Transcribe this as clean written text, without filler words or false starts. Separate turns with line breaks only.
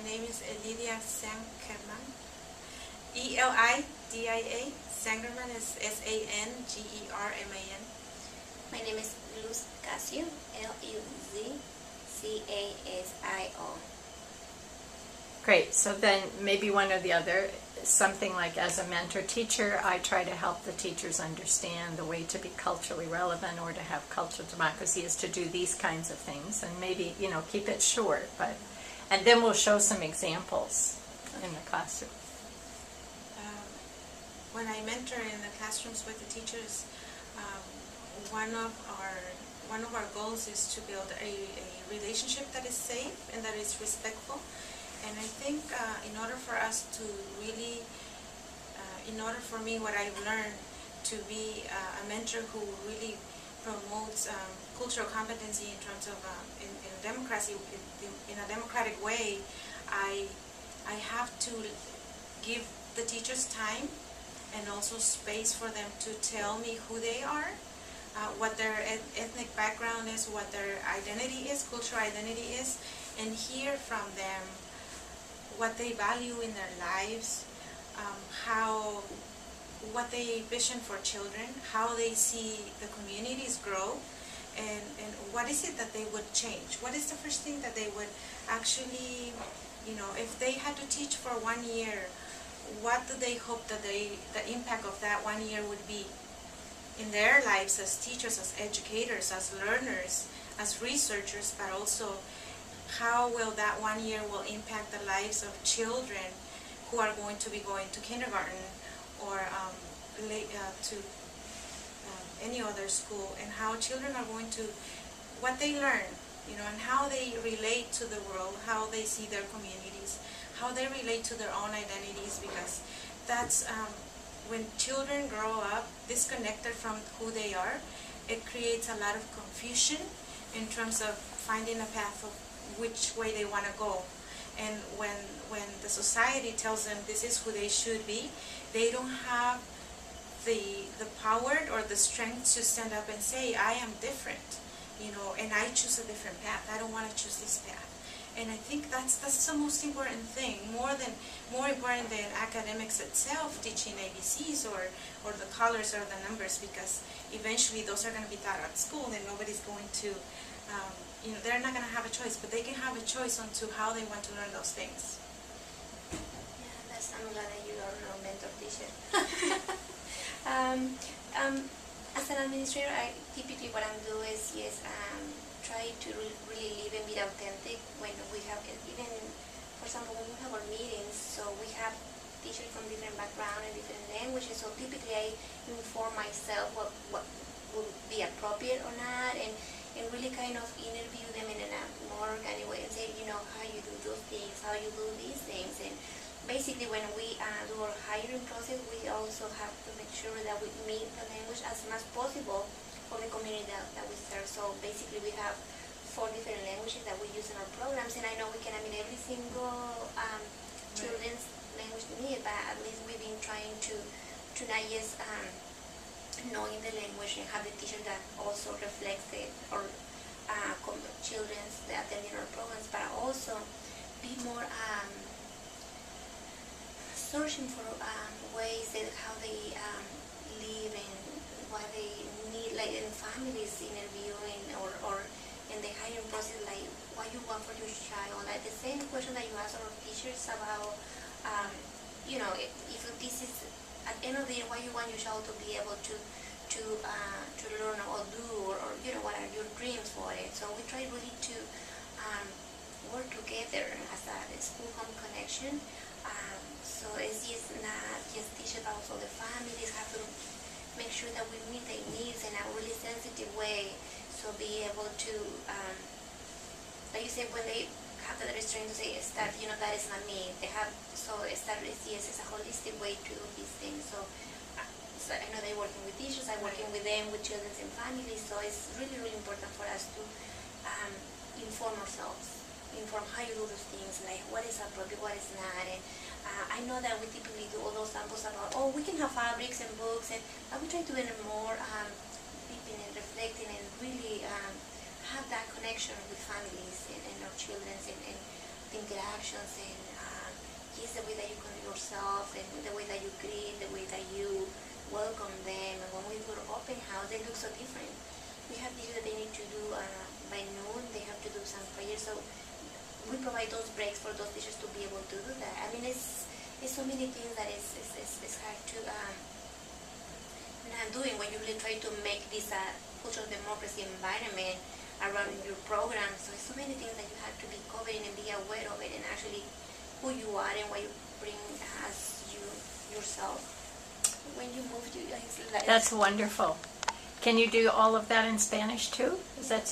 name is Elidia Sangerman. Elidia Sangerman is Sangerman.
My name is Luz Casio, Luzcasio.
Great. So then maybe one or the other, something like as a mentor teacher, I try to help the teachers understand the way to be culturally relevant or to have cultural democracy is to do these kinds of things, and maybe, keep it short, and then we'll show some examples in the classroom.
When I mentor in the classrooms with the teachers, one of our goals is to build a relationship that is safe and that is respectful. And I think in order for us to really, in order for me, what I've learned to be a mentor who really promotes cultural competency in terms of in democracy, in a democratic way, I have to give the teachers time and also space for them to tell me who they are, what their ethnic background is, what their identity is, cultural identity is, and hear from them what they value in their lives, what they vision for children, how they see the communities grow, and what is it that they would change? What is the first thing that they would actually, if they had to teach for 1 year, what do they hope that the impact of that 1 year would be in their lives as teachers, as educators, as learners, as researchers, but also how will that 1 year will impact the lives of children who are going to be going to kindergarten or to any other school, and how children are going to, what they learn, and how they relate to the world, how they see their communities, how they relate to their own identities, because that's when children grow up disconnected from who they are, it creates a lot of confusion in terms of finding a path of which way they want to go. And when the society tells them this is who they should be, they don't have the power or the strength to stand up and say, I am different, and I choose a different path. I don't want to choose this path. And I think that's the most important thing, more important than academics itself, teaching ABCs or the colors or the numbers, because eventually those are going to be taught at school and nobody's going to, they're not going to have a choice, but they can have a choice on to how they want to learn those things.
Yeah, I'm glad that you are a mentor teacher. As an administrator, typically what I'm doing is try to really live and be authentic when we have, even for example, when we have our meetings, so we have teachers from different backgrounds and different languages, so typically I inform myself what would be appropriate or not, and really kind of interview them in a more organic way and say, how you do those things, how you do these things. And basically when we do our hiring process, we also have to make sure that we meet the language as much as possible for the community that we serve. So basically we have 4 different languages that we use in our programs, and I know we cannot meet every single children's language need, but at least we've been trying to not just knowing the language and have the teacher that also reflects our children's that attending our programs, but also be more searching for ways that how they live and what they need, like in families interviewing or in the hiring process, like what you want for your child, like the same question that you ask our teachers about, if this is at the end of the day, what you want your child to be able to learn or do, or what are your dreams for it. So we try really to work together as a school-home connection. So it's just not just teachers, but also the families have to make sure that we meet their needs in a really sensitive way. So be able to, like you said, when they have the restraint to say, start, that is not me. They have, so start is, yes, it's a holistic way to do these things. So I know they're working with teachers, I'm working with them, with children and families. So it's really, really important for us to inform ourselves, inform how you do those things, like what is appropriate, what is not. And I know that we typically do all those samples about, we can have fabrics and books, but we try to do it more deeping and reflecting and really have that connection with families and our children and think interactions, and just the way that you conduct yourself, and the way that you greet, the way that you welcome them. And when we do open house, they look so different. We have teachers that they need to do by noon, they have to do some prayers, so we provide those breaks for those teachers to be able to do that. I mean, it's so many things that it's hard to not doing when you really try to make this cultural democracy environment around your program. So there's so many things that you have to be covering and be aware of it, and actually who you are and what you bring as yourself. When you move, it's like
That's wonderful. Can you do all of that in Spanish too? Is that